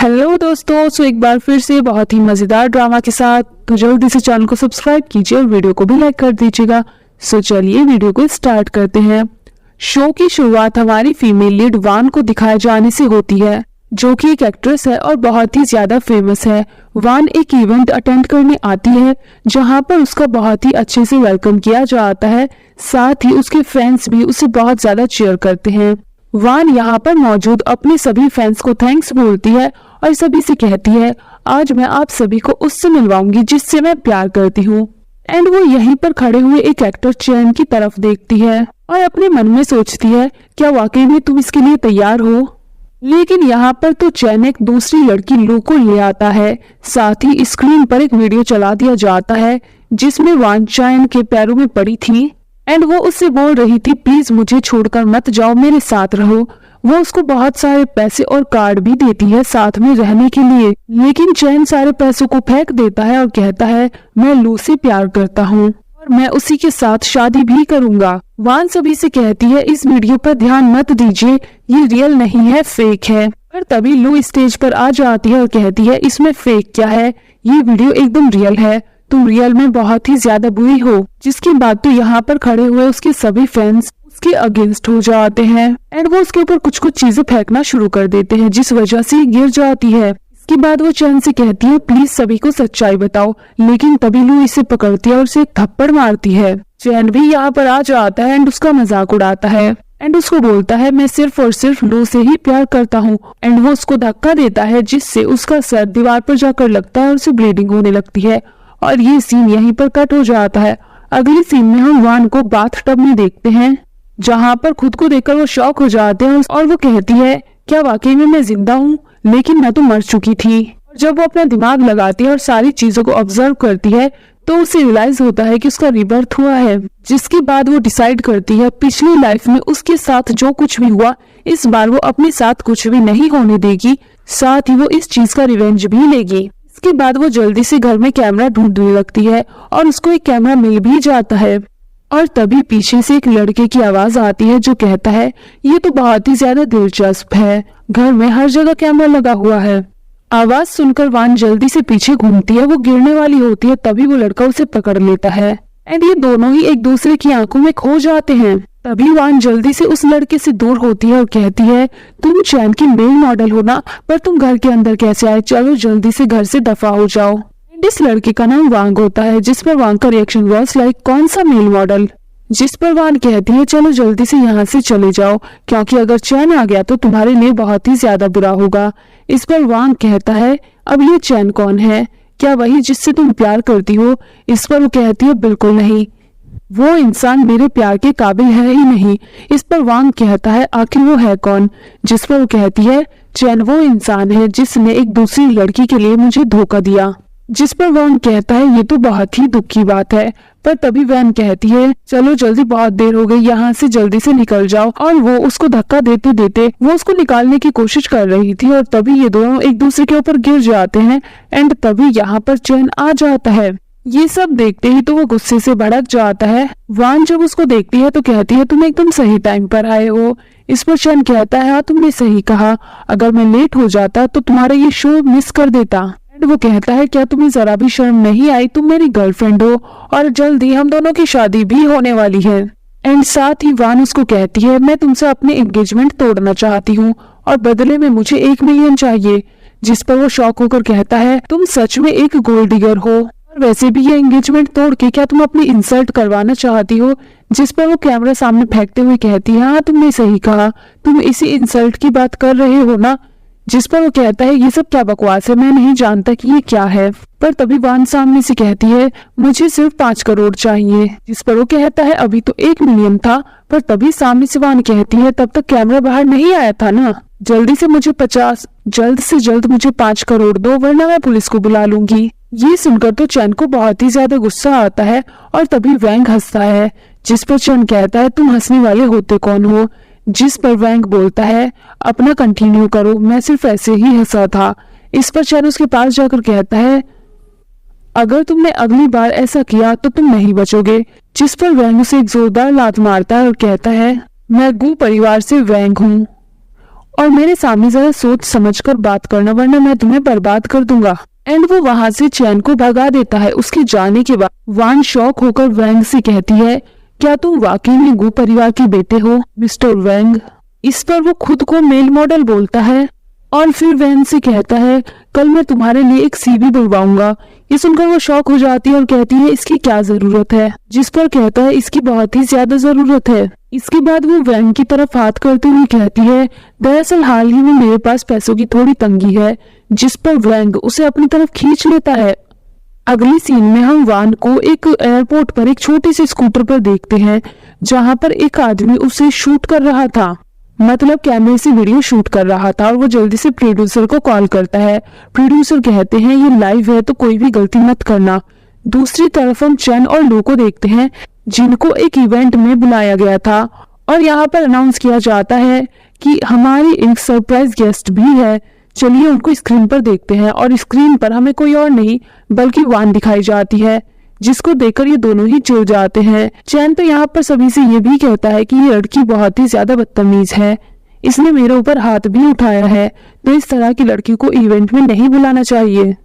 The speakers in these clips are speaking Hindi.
हेलो दोस्तों, एक बार फिर से बहुत ही मजेदार ड्रामा के साथ तो जल्दी से चैनल को सब्सक्राइब कीजिए और वीडियो को भी लाइक कर दीजिएगा। चलिए वीडियो को स्टार्ट करते हैं। शो की शुरुआत हमारी फीमेल लीड वान को दिखाए जाने से होती है, जो कि एक एक्ट्रेस है और बहुत ही ज्यादा फेमस है। वान एक इवेंट अटेंड करने आती है जहां पर उसका बहुत ही अच्छे से वेलकम किया जाता है। साथ ही उसके फैंस भी उसे बहुत ज्यादा चीयर करते हैं। वान यहाँ पर मौजूद अपने सभी फैंस को थैंक्स बोलती है और सभी से कहती है, आज मैं आप सभी को उससे मिलवाऊंगी जिससे मैं प्यार करती हूँ। एंड वो यहीं पर खड़े हुए एक एक्टर चैन की तरफ देखती है और अपने मन में सोचती है, क्या वाकई में तुम इसके लिए तैयार हो। लेकिन यहाँ पर तो चैन एक दूसरी लड़की लू को ले आता है। साथ ही स्क्रीन पर एक वीडियो चला दिया जाता है जिसमें वान चैन के पैरों में पड़ी थी एंड वो उससे बोल रही थी, प्लीज मुझे छोड़कर मत जाओ, मेरे साथ रहो। वो उसको बहुत सारे पैसे और कार्ड भी देती है साथ में रहने के लिए, लेकिन चैन सारे पैसों को फेंक देता है और कहता है, मैं लू से प्यार करता हूँ और मैं उसी के साथ शादी भी करूंगा। वान सभी से कहती है, इस वीडियो पर ध्यान मत दीजिए, ये रियल नहीं है, फेक है। पर तभी लू स्टेज पर आ जाती है और कहती है, इसमें फेक क्या है, ये वीडियो एकदम रियल है, तुम रियल में बहुत ही ज्यादा बुरी हो। जिसके बाद तो यहाँ पर खड़े हुए उसके सभी फैंस उसके अगेंस्ट हो जाते हैं एंड वो उसके ऊपर कुछ कुछ चीजें फेंकना शुरू कर देते हैं, जिस वजह से गिर जाती है। इसके बाद वो चैन से कहती है, प्लीज सभी को सच्चाई बताओ। लेकिन तभी लू इसे पकड़ती है और उसे एक थप्पड़ मारती है। चैन भी यहाँ पर आ जाता है एंड उसका मजाक उड़ाता है एंड उसको बोलता है, मैं सिर्फ और सिर्फ लू से ही प्यार करता हूँ। एंड वो उसको धक्का देता है जिससे उसका सर दीवार पर जाकर लगता है और उसे ब्लीडिंग होने लगती है। और ये सीन यहीं पर कट हो जाता है। अगली सीन में हम वान को बाथटब में देखते हैं, जहां पर खुद को देखकर वो शॉक हो जाते हैं और वो कहती है, क्या वाकई में मैं जिंदा हूँ, लेकिन मैं तो मर चुकी थी। और जब वो अपना दिमाग लगाती है और सारी चीजों को ऑब्जर्व करती है तो उसे रियलाइज होता है कि उसका रिबर्थ हुआ है। जिसके बाद वो डिसाइड करती है, पिछली लाइफ में उसके साथ जो कुछ भी हुआ इस बार वो अपने साथ कुछ भी नहीं होने देगी, साथ ही वो इस चीज का रिवेंज भी लेगी। इसके बाद वो जल्दी से घर में कैमरा ढूंढने लगती है और उसको एक कैमरा मिल भी जाता है। और तभी पीछे से एक लड़के की आवाज आती है जो कहता है, ये तो बहुत ही ज्यादा दिलचस्प है, घर में हर जगह कैमरा लगा हुआ है। आवाज सुनकर वान जल्दी से पीछे घूमती है, वो गिरने वाली होती है, तभी वो लड़का उसे पकड़ लेता है एंड ये दोनों ही एक दूसरे की आंखों में खो जाते हैं। तभी वान जल्दी से उस लड़के से दूर होती है और कहती है, तुम चैन की मेल मॉडल हो ना, पर तुम घर के अंदर कैसे आए, चलो जल्दी से घर से दफा हो जाओ। इस लड़के का नाम वांग होता है, जिस पर वांग का रिएक्शन वाज लाइक, कौन सा मेल मॉडल। जिस पर वान कहती है, चलो जल्दी से यहाँ से चले जाओ, क्योंकि अगर चैन आ गया तो तुम्हारे लिए बहुत ही ज्यादा बुरा होगा। इस पर वांग कहता है, अब ये चैन कौन है, क्या वही जिससे तुम प्यार करती हो। इस पर वो कहती है, बिल्कुल नहीं, वो इंसान मेरे प्यार के काबिल है ही नहीं। इस पर वांग कहता है, आखिर वो है कौन। जिस पर वो कहती है, चैन वो इंसान है जिसने एक दूसरी लड़की के लिए मुझे धोखा दिया। जिस पर वांग कहता है, ये तो बहुत ही दुख की बात है। पर तभी वैन कहती है, चलो जल्दी, बहुत देर हो गई, यहाँ से जल्दी से निकल जाओ। और वो उसको धक्का देते देते वो उसको निकालने की कोशिश कर रही थी और तभी ये दोनों एक दूसरे के ऊपर गिर जाते हैं एंड तभी यहाँ पर चैन आ जाता है। ये सब देखते ही तो वो गुस्से से भड़क जाता है। वान जब उसको देखती है तो कहती है, तुम एकदम सही टाइम पर आए हो। इस पर चैन कहता है, हाँ तुमने सही कहा, अगर मैं लेट हो जाता तो तुम्हारा ये शो मिस कर देता। एंड वो कहता है, क्या तुम्हें जरा भी शर्म नहीं आई, तुम मेरी गर्लफ्रेंड हो और जल्दी हम दोनों की शादी भी होने वाली है। एंड साथ ही वान उसको कहती है, मैं तुमसे अपने एंगेजमेंट तोड़ना चाहती हूँ और बदले में मुझे 1 मिलियन चाहिए। जिस पर वो शॉक होकर कहता है, तुम सच में एक गोल्ड डिगर हो, और वैसे भी ये एंगेजमेंट तोड़ के क्या तुम अपनी इंसल्ट करवाना चाहती हो। जिस पर वो कैमरा सामने फेंकते हुए कहती है, हाँ तुमने सही कहा, तुम इसी इंसल्ट की बात कर रहे हो ना। जिस पर वो कहता है, ये सब क्या बकवास है, मैं नहीं जानता कि ये क्या है। पर तभी वान सामने से कहती है, मुझे सिर्फ 5 करोड़ चाहिए। जिस पर वो कहता है, अभी तो 1 मिलियन था। पर तभी सामने से वान कहती है, तब तक कैमरा बाहर नहीं आया था ना, जल्दी से मुझे 50, जल्द से जल्द मुझे 5 करोड़ दो, वरना मैं पुलिस को बुला लूंगी। ये सुनकर तो चैन को बहुत ही ज्यादा गुस्सा आता है और तभी वैंग हंसता है। जिस पर चैन कहता है, तुम हंसने वाले होते कौन हो। जिस पर वैंग बोलता है, अपना कंटिन्यू करो, मैं सिर्फ ऐसे ही हंसा था। इस पर चैन उसके पास जाकर कहता है, अगर तुमने अगली बार ऐसा किया तो तुम नहीं बचोगे। जिस पर वैंग उसे एक जोरदार लात मारता है और कहता है, मैं गू परिवार से वैंग हूँ और मेरे सामने जरा सोच समझकर बात करना, वरना मैं तुम्हें बर्बाद कर दूंगा। एंड वो वहां से चैन को भगा देता है। उसके जाने के बाद वान शॉक होकर वैंग से कहती है, क्या तुम वाकई में गु परिवार के बेटे हो मिस्टर वैंग? इस पर वो खुद को मेल मॉडल बोलता है और फिर वैन से कहता है, कल मैं तुम्हारे लिए एक सीवी बुलवाऊंगा। ये सुनकर वो शॉक हो जाती है और कहती है, इसकी क्या जरूरत है? जिस पर कहता है, इसकी बहुत ही ज्यादा जरूरत है। इसके बाद वो वैन की तरफ हाथ करते हुए कहती है, दरअसल हाल ही में मेरे पास पैसों की थोड़ी तंगी है। जिस पर वैंग उसे अपनी तरफ खींच लेता है। अगली सीन में हम वान को एक एयरपोर्ट पर एक छोटे से स्कूटर पर देखते हैं, जहां पर एक आदमी उसे शूट कर रहा था, मतलब कैमरे से वीडियो शूट कर रहा था। और वो जल्दी से प्रोड्यूसर को कॉल करता है। प्रोड्यूसर कहते हैं, ये लाइव है तो कोई भी गलती मत करना। दूसरी तरफ हम चैन और लू को देखते हैं, जिनको एक इवेंट में बुलाया गया था और यहाँ पर अनाउंस किया जाता है कि हमारी एक सरप्राइज गेस्ट भी है। चलिए उनको स्क्रीन पर देखते हैं। और स्क्रीन पर हमें कोई और नहीं बल्कि वान दिखाई जाती है, जिसको देखकर ये दोनों ही चिढ़ जाते हैं। चैन तो यहाँ पर सभी से ये भी कहता है कि ये लड़की बहुत ही ज्यादा बदतमीज है, इसने मेरे ऊपर हाथ भी उठाया है, तो इस तरह की लड़की को इवेंट में नहीं बुलाना चाहिए।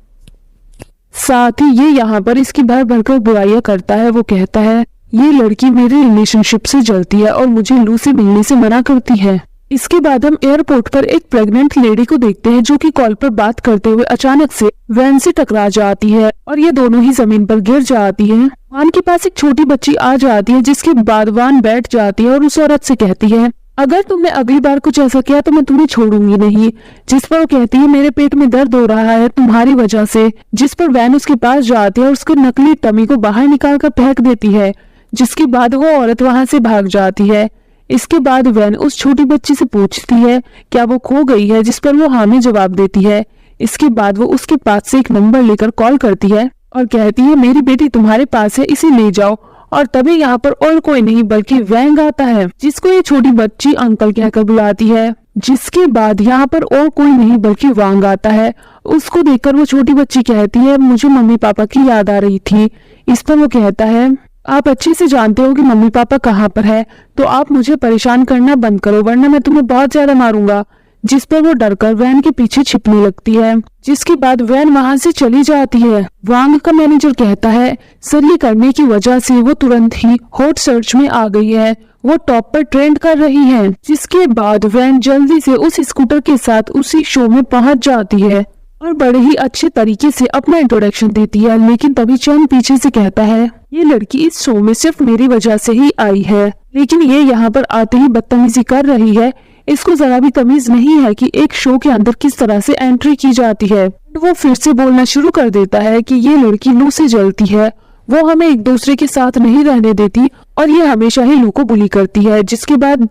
साथ ही ये यहाँ पर इसकी भर भरकर बुराइयां करता है। वो कहता है, ये लड़की मेरे रिलेशनशिप से जलती है और मुझे लू से मिलने से मना करती है। इसके बाद हम एयरपोर्ट पर एक प्रेग्नेंट लेडी को देखते हैं, जो कि कॉल पर बात करते हुए अचानक से वैन से टकरा जाती है और ये दोनों ही जमीन पर गिर जाती है। वान के पास एक छोटी बच्ची आ जाती है, जिसके बाद वान बैठ जाती है और उस औरत से कहती है, अगर तुमने अगली बार कुछ ऐसा किया तो मैं तुम्हें छोड़ूंगी नहीं। जिस पर वो कहती है, मेरे पेट में दर्द हो रहा है तुम्हारी वजह से। जिस पर वैन उसके पास जाती है और उसके नकली टमी को बाहर निकाल कर फेंक देती है, जिसके बाद वो औरत वहां से भाग जाती है। इसके बाद वैन उस छोटी बच्ची से पूछती है, क्या वो खो गई है? जिस पर वो हाँ में जवाब देती है। इसके बाद वो उसके पास से एक नंबर लेकर कॉल करती है और कहती है, मेरी बेटी तुम्हारे पास है, इसे ले जाओ। और तभी यहाँ पर और कोई नहीं बल्कि वैंग आता है, जिसको ये छोटी बच्ची अंकल कहकर बुलाती है। जिसके बाद यहाँ पर और कोई नहीं बल्कि वांग आता है। उसको देखकर वो छोटी बच्ची कहती है, मुझे मम्मी पापा की याद आ रही थी। इस पर वो कहता है, आप अच्छे से जानते हो कि मम्मी पापा कहाँ पर है, तो आप मुझे परेशान करना बंद करो, वरना मैं तुम्हें बहुत ज्यादा मारूंगा। जिस पर वो डरकर वैन के पीछे छिपने लगती है। जिसके बाद वैन वहां से चली जाती है। वांग का मैनेजर कहता है, सर ये करने की वजह से वो तुरंत ही हॉट सर्च में आ गई है, वो टॉप पर ट्रेंड कर रही है। जिसके बाद वैन जल्दी से उस स्कूटर के साथ उसी शो में पहुंच जाती है और बड़े ही अच्छे तरीके से अपना इंट्रोडक्शन देती है। लेकिन तभी चैन पीछे से कहता है, ये लड़की इस शो में सिर्फ मेरी वजह से ही आई है, लेकिन ये यहाँ पर आते ही बदतमीजी कर रही है। इसको जरा भी तमीज नहीं है कि एक शो के अंदर किस तरह से एंट्री की जाती है। वो फिर से बोलना शुरू कर देता है कि ये लड़की लू से जलती है, वो हमें एक दूसरे के साथ नहीं रहने देती और ये हमेशा ही लू को बुली करती है। जिसके बाद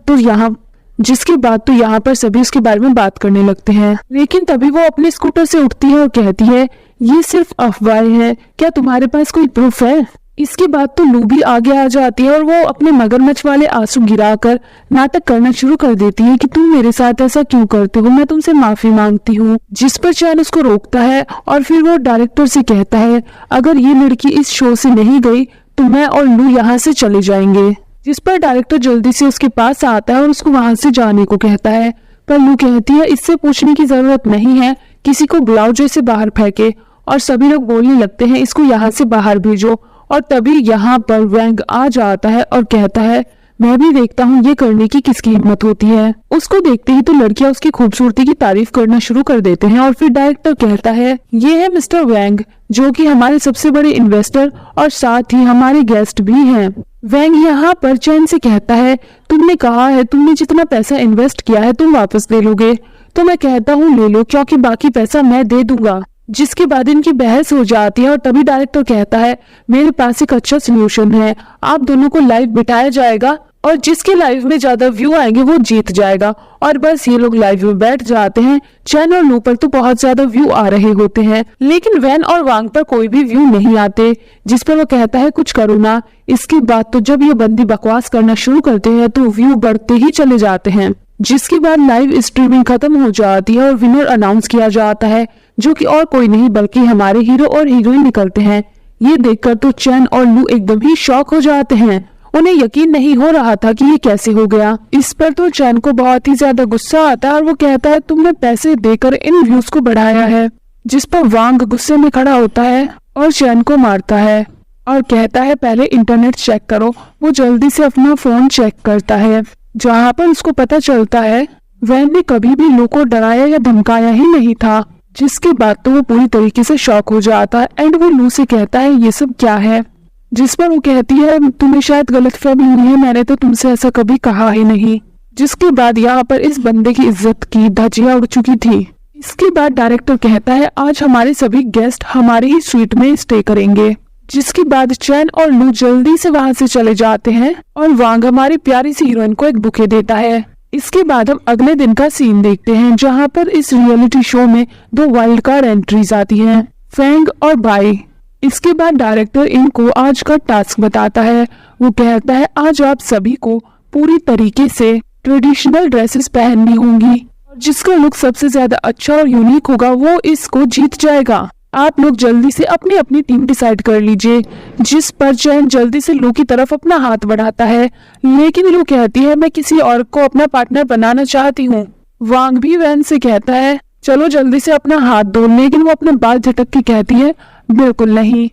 तो यहाँ पर सभी उसके बारे में बात करने लगते हैं। लेकिन तभी वो अपने स्कूटर से उठती है और कहती है, ये सिर्फ अफवाहें हैं, क्या तुम्हारे पास कोई प्रूफ है? इसके बाद तो लू भी आगे आ जाती है और वो अपने मगरमच्छ वाले आंसू गिराकर नाटक करना शुरू कर देती है कि तुम मेरे साथ ऐसा क्यों करते हो, मैं तुमसे माफी मांगती हूँ। जिस पर चैन उसको रोकता है और फिर वो डायरेक्टर से कहता है, अगर ये लड़की इस शो से नहीं गई तो मैं और लू यहाँ से चले जाएंगे। जिस पर डायरेक्टर जल्दी से उसके पास आता है और उसको वहां से जाने को कहता है, पर लू कहती है, इससे पूछने की जरूरत नहीं है, किसी को बुलाओ जो इसे बाहर फेंके। और सभी लोग बोलने लगते हैं, इसको यहाँ से बाहर भेजो। और तभी यहाँ पर वैंग आ जाता है और कहता है, मैं भी देखता हूँ ये करने की किसकी हिम्मत होती है। उसको देखते ही तो लड़कियां उसकी खूबसूरती की तारीफ करना शुरू कर देते हैं। और फिर डायरेक्टर कहता है, ये है मिस्टर वैंग, जो कि हमारे सबसे बड़े इन्वेस्टर और साथ ही हमारे गेस्ट भी हैं। वैंग यहाँ पर चैन से कहता है, तुमने कहा है तुमने जितना पैसा इन्वेस्ट किया है तुम वापस ले लोगे, तो मैं कहता हूँ ले लो, क्योंकि बाकी पैसा मैं दे दूंगा। जिसके बाद इनकी बहस हो जाती है और तभी डायरेक्टर कहता है, मेरे पास एक अच्छा सोल्यूशन है, आप दोनों को लाइव बिठाया जाएगा और जिसके लाइव में ज्यादा व्यू आएंगे वो जीत जाएगा। और बस ये लोग लाइव में बैठ जाते हैं। चैन और लू पर तो बहुत ज्यादा व्यू आ रहे होते हैं, लेकिन वैन और वांग पर कोई भी व्यू नहीं आते। जिस पर वो कहता है, कुछ करो ना। इसके बाद तो जब ये बंदी बकवास करना शुरू करते हैं तो व्यू बढ़ते ही चले जाते हैं। जिसके बाद लाइव स्ट्रीमिंग खत्म हो जाती है और विनर अनाउंस किया जाता है, जो कि और कोई नहीं बल्कि हमारे हीरो और हीरोइन निकलते हैं। ये देखकर तो चैन और लू एकदम ही शॉक हो जाते हैं। उन्हें यकीन नहीं हो रहा था कि ये कैसे हो गया। इस पर तो चैन को बहुत ही ज्यादा गुस्सा आता है और वो कहता है तुमने पैसे देकर इन व्यूज को बढ़ाया है। जिस पर वांग गुस्से में खड़ा होता है और चैन को मारता है और कहता है पहले इंटरनेट चेक करो। वो जल्दी से अपना फोन चेक करता है, जहाँ पर उसको पता चलता है वैन ने कभी भी लू को डराया या धमकाया ही नहीं था। जिसके बाद तो वो पूरी तरीके से शॉक हो जाता है एंड वो लू से कहता है ये सब क्या है। जिस पर वो कहती है तुम्हें शायद गलतफहमी हुई है, मैंने तो तुमसे ऐसा कभी कहा ही नहीं। जिसके बाद यहाँ पर इस बंदे की इज्जत की धज्जियां उड़ चुकी थी। इसके बाद डायरेक्टर कहता है आज हमारे सभी गेस्ट हमारी ही स्वीट में स्टे करेंगे। जिसके बाद चैन और लू जल्दी से वहां से चले जाते हैं और वांग हमारी प्यारी सी हीरोइन को एक बुके देता है। इसके बाद हम अगले दिन का सीन देखते हैं, जहां पर इस रियलिटी शो में 2 वाइल्ड कार्ड एंट्रीज आती हैं, फेंग और बाई। इसके बाद डायरेक्टर इनको आज का टास्क बताता है। वो कहता है आज आप सभी को पूरी तरीके से ट्रेडिशनल ड्रेसेस पहननी होंगी और जिसका लुक सबसे ज्यादा अच्छा और यूनिक होगा वो इसको जीत जाएगा। आप लोग जल्दी से अपनी अपनी टीम डिसाइड कर लीजिए। जिस पर चैन जल्दी से लू की तरफ अपना हाथ बढ़ाता है, लेकिन लू कहती है मैं किसी और को अपना पार्टनर बनाना चाहती हूँ। वांग भी वैन से कहता है चलो जल्दी से अपना हाथ धो, लेकिन वो अपने बाल झटक के कहती है बिल्कुल नहीं।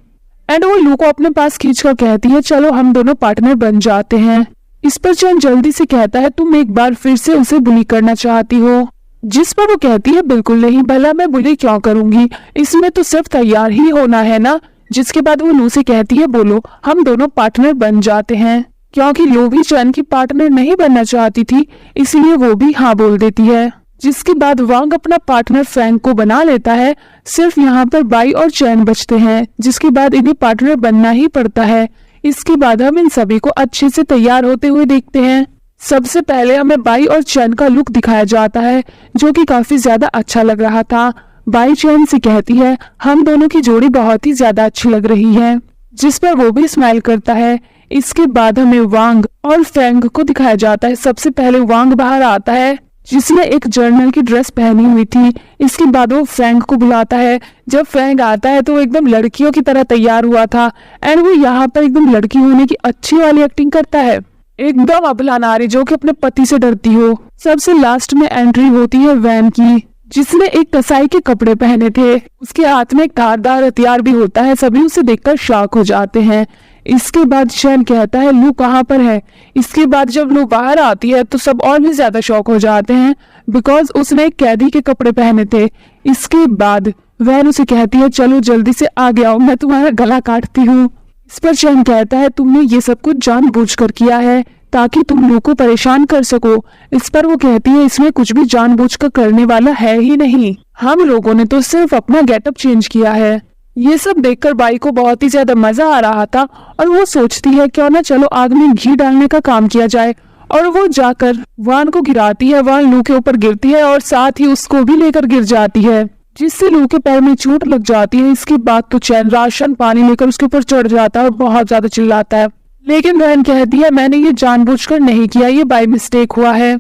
एंड वो लू को अपने पास खींचकर कहती है चलो हम दोनों पार्टनर बन जाते हैं। इस पर चैन जल्दी से कहता है तुम एक बार फिर से उसे बुली करना चाहती हो। जिस पर वो कहती है बिल्कुल नहीं, भला मैं बुली क्यों करूंगी, इसमें तो सिर्फ तैयार ही होना है ना। जिसके बाद वो लू से कहती है बोलो हम दोनों पार्टनर बन जाते हैं। क्योंकि लू भी चैन की पार्टनर नहीं बनना चाहती थी, इसलिए वो भी हाँ बोल देती है। जिसके बाद वांग अपना पार्टनर फैंग को बना लेता है। सिर्फ यहाँ पर बाई और चैन बचते हैं, जिसके बाद इन्हें पार्टनर बनना ही पड़ता है। इसके बाद हम इन सभी को अच्छे से तैयार होते हुए देखते हैं। सबसे पहले हमें बाई और चैन का लुक दिखाया जाता है, जो कि काफी ज्यादा अच्छा लग रहा था। बाई चैन से कहती है हम दोनों की जोड़ी बहुत ही ज्यादा अच्छी लग रही है, जिस पर वो भी स्माइल करता है। इसके बाद हमें वांग और फेंग को दिखाया जाता है। सबसे पहले वांग बाहर आता है, जिसने एक जर्नल की ड्रेस पहनी हुई थी। इसके बाद वो फेंग को बुलाता है। जब फेंग आता है तो वो एकदम लड़कियों की तरह तैयार हुआ था एंड वो यहाँ पर एकदम लड़की होने की अच्छी वाली एक्टिंग करता है, एकदम अबला नारी जो कि अपने पति से डरती हो। सबसे लास्ट में एंट्री होती है वैन की, जिसने एक कसाई के कपड़े पहने थे। उसके हाथ में एक धारदार हथियार भी होता है। सभी उसे देखकर शॉक हो जाते हैं। इसके बाद चैन कहता है लू कहाँ पर है। इसके बाद जब लू बाहर आती है तो सब और भी ज्यादा शॉक हो जाते हैं, बिकॉज उसने एक कैदी के कपड़े पहने थे। इसके बाद वैन उसे कहती है चलो जल्दी से आगे आओ, मैं तुम्हारा गला काटती हूँ। इस पर चैन कहता है तुमने ये सब कुछ जानबूझकर किया है ताकि तुम लोग को परेशान कर सको। इस पर वो कहती है इसमें कुछ भी जानबूझकर करने वाला है ही नहीं, हम लोगों ने तो सिर्फ अपना गेटअप चेंज किया है। ये सब देखकर बाई को बहुत ही ज्यादा मजा आ रहा था और वो सोचती है क्यों ना चलो आग में घी डालने का काम किया जाए। और वो जाकर वान को गिराती है। वान लू के ऊपर गिरती है और साथ ही उसको भी लेकर गिर जाती है, जिससे लू के पैर में चोट लग जाती है। इसके बाद तो चैन राशन पानी लेकर उसके ऊपर चढ़ जाता है और बहुत ज्यादा चिल्लाता है, लेकिन वैन कहती है मैंने ये जानबूझकर नहीं किया, ये बाय मिस्टेक हुआ है।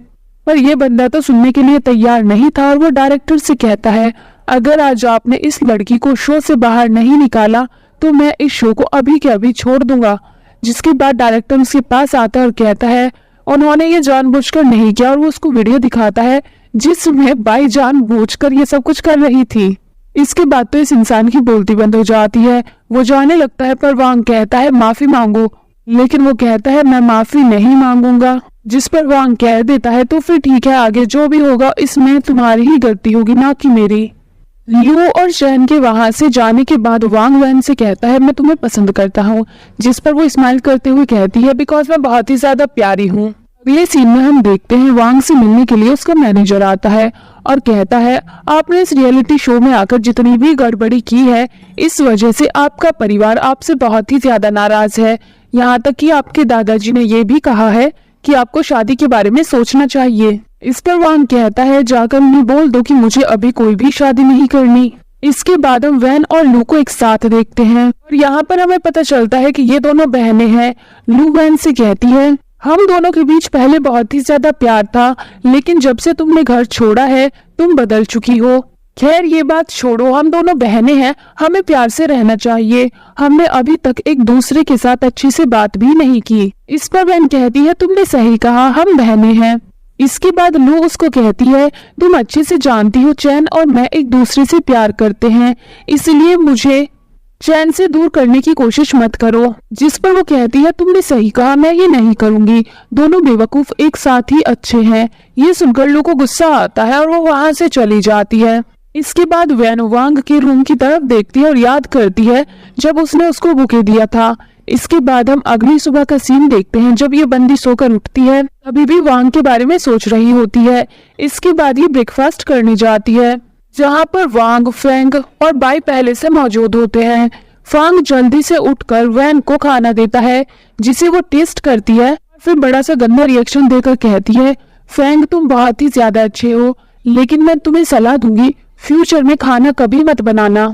पर ये बंदा तो सुनने के लिए तैयार नहीं था और वो डायरेक्टर से कहता है अगर आज आपने इस लड़की को शो से बाहर नहीं निकाला तो मैं इस शो को अभी के अभी छोड़ दूंगा। जिसके बाद डायरेक्टर उसके पास आता है और कहता है उन्होंने ये जानबूझकर नहीं किया, और वो उसको वीडियो दिखाता है जिसमें बाई जानबूझकर ये सब कुछ कर रही थी। इसके बाद तो इस इंसान की बोलती बंद हो जाती है। वो जाने लगता है पर वांग कहता है माफी मांगो, लेकिन वो कहता है मैं माफी नहीं मांगूंगा। जिस पर वांग कह देता है तो फिर ठीक है, आगे जो भी होगा इसमें तुम्हारी ही गलती होगी ना कि मेरी। लू और चैन के वहां से जाने के बाद वांग वैन से कहता है मैं तुम्हें पसंद करता हूँ, जिस पर वो स्माइल करते हुए कहती है बिकॉज मैं बहुत ही ज्यादा प्यारी हूँ। अगले सीन में हम देखते हैं वांग से मिलने के लिए उसका मैनेजर आता है और कहता है आपने इस रियलिटी शो में आकर जितनी भी गड़बड़ी की है, इस वजह से आपका परिवार आपसे बहुत ही ज्यादा नाराज है। यहाँ तक कि आपके दादाजी ने ये भी कहा है कि आपको शादी के बारे में सोचना चाहिए। इस पर वांग कहता है जाकर उन्हें बोल दो कि मुझे अभी कोई भी शादी नहीं करनी। इसके बाद हम वैन और लू को एक साथ देखते हैं और यहाँ पर हमें पता चलता है कि ये दोनों बहनें हैं। लू वैन से कहती है हम दोनों के बीच पहले बहुत ही ज्यादा प्यार था, लेकिन जब से तुमने घर छोड़ा है तुम बदल चुकी हो। खैर ये बात छोड़ो, हम दोनों बहनें हैं, हमें प्यार से रहना चाहिए। हमने अभी तक एक दूसरे के साथ अच्छी से बात भी नहीं की। इस पर वैन कहती है तुमने सही कहा, हम बहनें हैं। इसके बाद लू उसको कहती है तुम अच्छे से जानती हो चैन और मैं एक दूसरे से प्यार करते हैं, इसलिए मुझे चैन से दूर करने की कोशिश मत करो। जिस पर वो कहती है तुमने सही कहा, मैं ये नहीं करूंगी। दोनों बेवकूफ एक साथ ही अच्छे हैं। ये सुनकर लू को गुस्सा आता है और वो वहां से चली जाती है। इसके बाद वैन वांग के रूम की तरफ देखती है और याद करती है जब उसने उसको बुके दिया था। इसके बाद हम अगली सुबह का सीन देखते हैं जब ये बंदी सोकर उठती है, अभी भी वांग के बारे में सोच रही होती है। इसके बाद ये ब्रेकफास्ट करने जाती है जहाँ पर वांग, फेंग और बाई पहले से मौजूद होते हैं। फांग जल्दी से उठकर वैन को खाना देता है जिसे वो टेस्ट करती है, फिर बड़ा सा गंदा रिएक्शन देकर कहती है फेंग तुम बहुत ही ज्यादा अच्छे हो, लेकिन मैं तुम्हें सलाह दूंगी फ्यूचर में खाना कभी मत बनाना।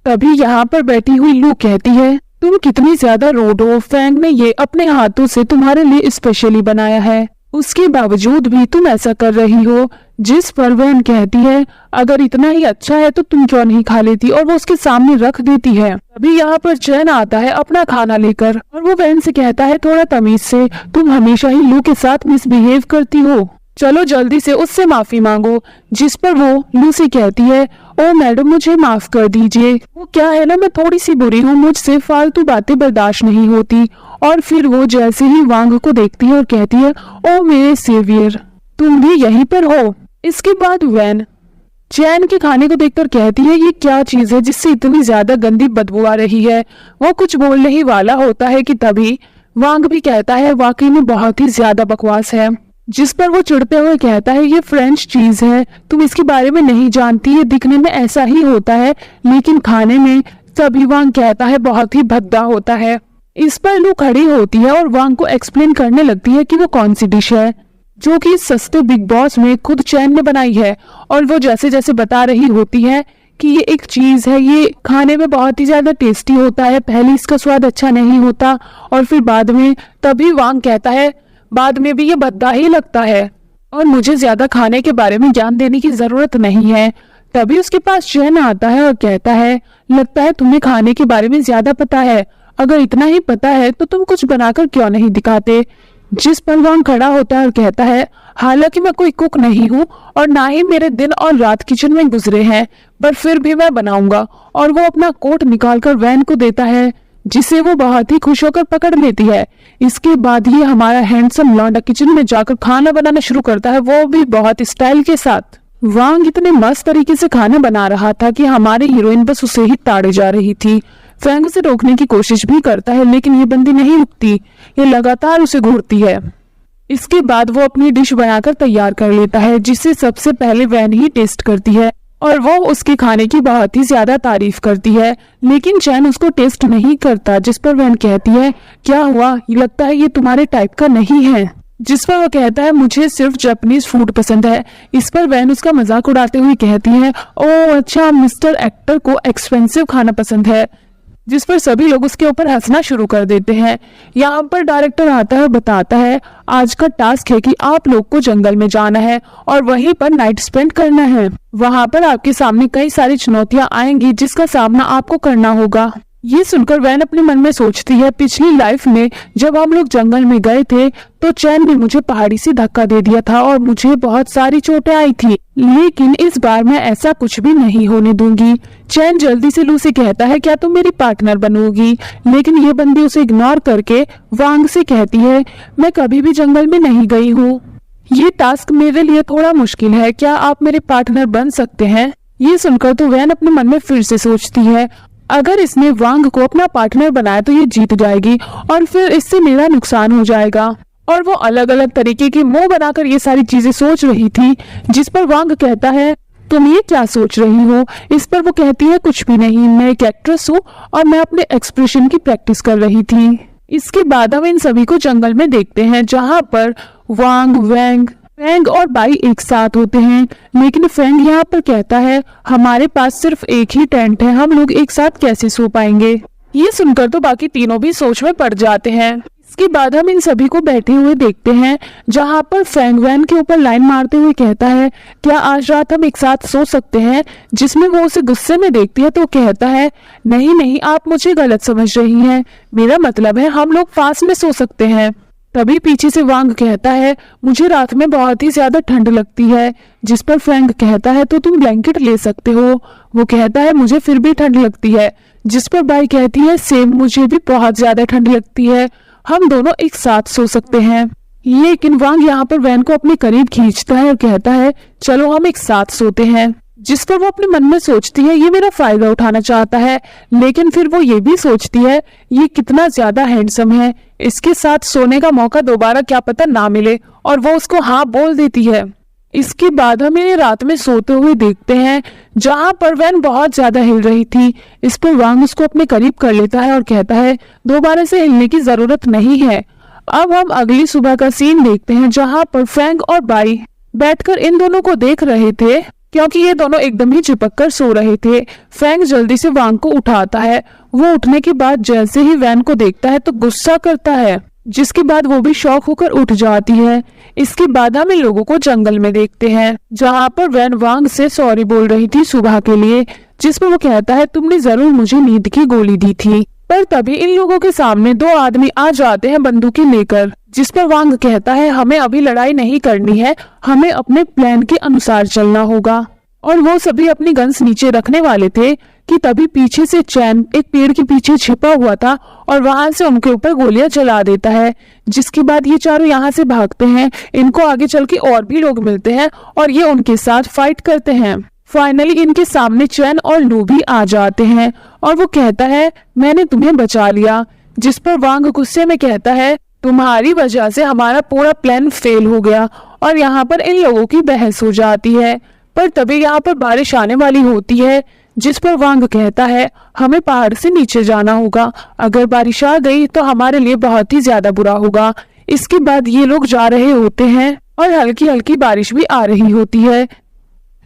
तभी यहाँ पर बैठी हुई लू कहती है तुम कितनी ज्यादा रूड हो, फेंग ने ये अपने हाथों से तुम्हारे लिए स्पेशली बनाया है, उसके बावजूद भी तुम ऐसा कर रही हो। जिस पर वैन कहती है अगर इतना ही अच्छा है तो तुम क्यों नहीं खा लेती, और वो उसके सामने रख देती है। तभी यहाँ पर चैन आता है अपना खाना लेकर और वो वैन से कहता है थोड़ा तमीज से, तुम हमेशा ही लू के साथ मिसबिहेव करती हो, चलो जल्दी से उससे माफी मांगो। जिस पर वो लू से कहती है ओ मैडम मुझे माफ कर दीजिए, वो क्या है ना मैं थोड़ी सी बुरी हूँ, मुझसे फालतू बातें बर्दाश्त नहीं होती। और फिर वो जैसे ही वांग को देखती है और कहती है ओ मेरे सेवियर तुम भी यहीं पर हो। इसके बाद वैन चैन के खाने को देखकर कहती है ये क्या चीज है जिससे इतनी ज्यादा गंदी बदबू आ रही है। वो कुछ बोलने ही वाला होता है कि तभी वांग भी कहता है वाकई में बहुत ही ज्यादा बकवास है। जिस पर वो चिढ़ते हुए कहता है ये फ्रेंच चीज है, तुम इसके बारे में नहीं जानती, ये दिखने में ऐसा ही होता है लेकिन खाने में। तभी वांग कहता है बहुत ही भद्दा होता है। इस पर लू खड़ी होती है और वांग को एक्सप्लेन करने लगती है कि वो कौन सी डिश है जो कि सस्ते बिग बॉस में खुद चैन ने बनाई है। और वो जैसे जैसे बता रही होती है कि ये एक चीज है, ये खाने में बहुत ही ज्यादा टेस्टी होता है, पहले इसका स्वाद अच्छा नहीं होता और फिर बाद में। तभी वांग कहता है बाद में भी ये भद्दा ही लगता है और मुझे ज्यादा खाने के बारे में ज्ञान देने की जरूरत नहीं है। तभी उसके पास चैन आता है और कहता है लगता है तुम्हें खाने के बारे में ज्यादा पता है, अगर इतना ही पता है तो तुम कुछ बनाकर क्यों नहीं दिखाते। जिस पर वांग खड़ा होता है और कहता है हालांकि मैं कोई कुक नहीं हूँ और ना ही मेरे दिन और रात किचन में गुजरे हैं, पर फिर भी मैं बनाऊंगा। और वो अपना कोट निकालकर वैन को देता है जिसे वो बहुत ही खुश होकर पकड़ लेती है। इसके बाद ही हमारा हैंडसम लौंडा किचन में जाकर खाना बनाना शुरू करता है, वो भी बहुत स्टाइल के साथ। वांग इतने मस्त तरीके से खाना बना रहा था कि हमारी हीरोइन बस उसे ही ताड़े जा रही थी। फेंग उसे रोकने की कोशिश भी करता है लेकिन ये बंदी नहीं रुकती, ये लगातार उसे घूरती है। इसके बाद वो अपनी डिश बनाकर तैयार कर लेता है जिसे सबसे पहले वैन ही टेस्ट करती है और वो उसके खाने की बहुत ही ज्यादा तारीफ करती है, लेकिन चैन उसको टेस्ट नहीं करता। जिस पर वैन कहती है क्या हुआ, ये लगता है ये तुम्हारे टाइप का नहीं है। जिस पर वो कहता है मुझे सिर्फ जापानीज फूड पसंद है। इस पर वैन उसका मजाक उड़ाते हुए कहती है ओ अच्छा मिस्टर एक्टर को एक्सपेंसिव खाना पसंद है। जिस पर सभी लोग उसके ऊपर हंसना शुरू कर देते हैं। यहाँ पर डायरेक्टर आता है और बताता है आज का टास्क है कि आप लोग को जंगल में जाना है और वहीं पर नाइट स्पेंड करना है। वहाँ पर आपके सामने कई सारी चुनौतियाँ आएंगी जिसका सामना आपको करना होगा। ये सुनकर वैन अपने मन में सोचती है पिछली लाइफ में जब हम लोग जंगल में गए थे तो चैन ने मुझे पहाड़ी से धक्का दे दिया था और मुझे बहुत सारी चोटें आई थी, लेकिन इस बार मैं ऐसा कुछ भी नहीं होने दूंगी। चैन जल्दी से लू से कहता है क्या तुम मेरी पार्टनर बनोगी, लेकिन ये बंदी उसे इग्नोर करके वांग से कहती है मैं कभी भी जंगल में नहीं गई हूँ, ये टास्क मेरे लिए थोड़ा मुश्किल है, क्या आप मेरे पार्टनर बन सकते हैं। ये सुनकर तो वैन अपने मन में फिर से सोचती है अगर इसने वांग को अपना पार्टनर बनाया तो ये जीत जाएगी और फिर इससे मेरा नुकसान हो जाएगा। और वो अलग अलग तरीके के मुंह बनाकर ये सारी चीजें सोच रही थी। जिस पर वांग कहता है तुम ये क्या सोच रही हो। इस पर वो कहती है कुछ भी नहीं, मैं एक एक्ट्रेस हूँ और मैं अपने एक्सप्रेशन की प्रैक्टिस कर रही थी। इसके बाद हम इन सभी को जंगल में देखते हैं जहाँ पर वांग, वैंग, फेंग और बाई एक साथ होते हैं, लेकिन फेंग यहाँ पर कहता है हमारे पास सिर्फ एक ही टेंट है, हम लोग एक साथ कैसे सो पाएंगे। ये सुनकर तो बाकी तीनों भी सोच में पड़ जाते हैं। इसके बाद हम इन सभी को बैठे हुए देखते हैं, जहां पर फैंग वैन के ऊपर लाइन मारते हुए कहता है क्या आज रात हम एक साथ सो सकते हैं, जिसमें वो उसे गुस्से में देखती है तो कहता है नहीं नहीं, आप मुझे गलत समझ रही हैं, मेरा मतलब है हम लोग पास में सो सकते हैं। तभी पीछे से वांग कहता है मुझे रात में बहुत ही ज्यादा ठंड लगती है, जिस पर फैंग कहता है तो तुम ब्लैंकेट ले सकते हो। वो कहता है मुझे फिर भी ठंड लगती है, जिस पर बाई कहती है सेम, मुझे भी बहुत ज्यादा ठंड लगती है, हम दोनों एक साथ सो सकते हैं। लेकिन वांग यहाँ पर वैन को अपने करीब खींचता है और कहता है चलो हम एक साथ सोते हैं, जिस पर वो अपने मन में सोचती है ये मेरा फायदा उठाना चाहता है। लेकिन फिर वो ये भी सोचती है ये कितना ज्यादा हैंडसम है, इसके साथ सोने का मौका दोबारा क्या पता ना मिले, और वो उसको हाँ बोल देती है। इसके बाद हम इन्हें रात में सोते हुए देखते हैं, जहां पर वैन बहुत ज्यादा हिल रही थी। इस पर वांग उसको अपने करीब कर लेता है और कहता है दोबारा से हिलने की जरूरत नहीं है। अब हम अगली सुबह का सीन देखते हैं, जहां पर फैंग और बाई बैठकर इन दोनों को देख रहे थे, क्योंकि ये दोनों एकदम ही चिपक कर सो रहे थे। फैंग जल्दी से वांग को उठाता है। वो उठने के बाद जैसे ही वैन को देखता है तो गुस्सा करता है, जिसके बाद वो भी शॉक होकर उठ जाती है। इसके बाद हम इन लोगों को जंगल में देखते हैं, जहाँ पर वैन वांग से सॉरी बोल रही थी सुबह के लिए, जिसमें वो कहता है तुमने जरूर मुझे नींद की गोली दी थी। पर तभी इन लोगों के सामने दो आदमी आ जाते हैं बंदूकें लेकर, जिस पर वांग कहता है हमें अभी लड़ाई नहीं करनी है, हमें अपने प्लान के अनुसार चलना होगा। और वो सभी अपनी गन्स नीचे रखने वाले थे कि तभी पीछे से चैन एक पेड़ के पीछे छिपा हुआ था और वहां से उनके ऊपर गोलियां चला देता है। जिसके बाद ये चारों यहाँ से भागते हैं। इनको आगे चल के और भी लोग मिलते हैं और ये उनके साथ फाइट करते हैं। फाइनली इनके सामने चैन और लू भी आ जाते हैं और वो कहता है मैंने तुम्हें बचा लिया, जिस पर वांग गुस्से में कहता है तुम्हारी वजह से हमारा पूरा प्लान फेल हो गया। और यहाँ पर इन लोगों की बहस हो जाती है। पर तभी यहाँ पर बारिश आने वाली होती है, जिस पर वांग कहता है हमें पहाड़ से नीचे जाना होगा, अगर बारिश आ गई तो हमारे लिए बहुत ही ज्यादा बुरा होगा। इसके बाद ये लोग जा रहे होते हैं और हल्की हल्की बारिश भी आ रही होती है।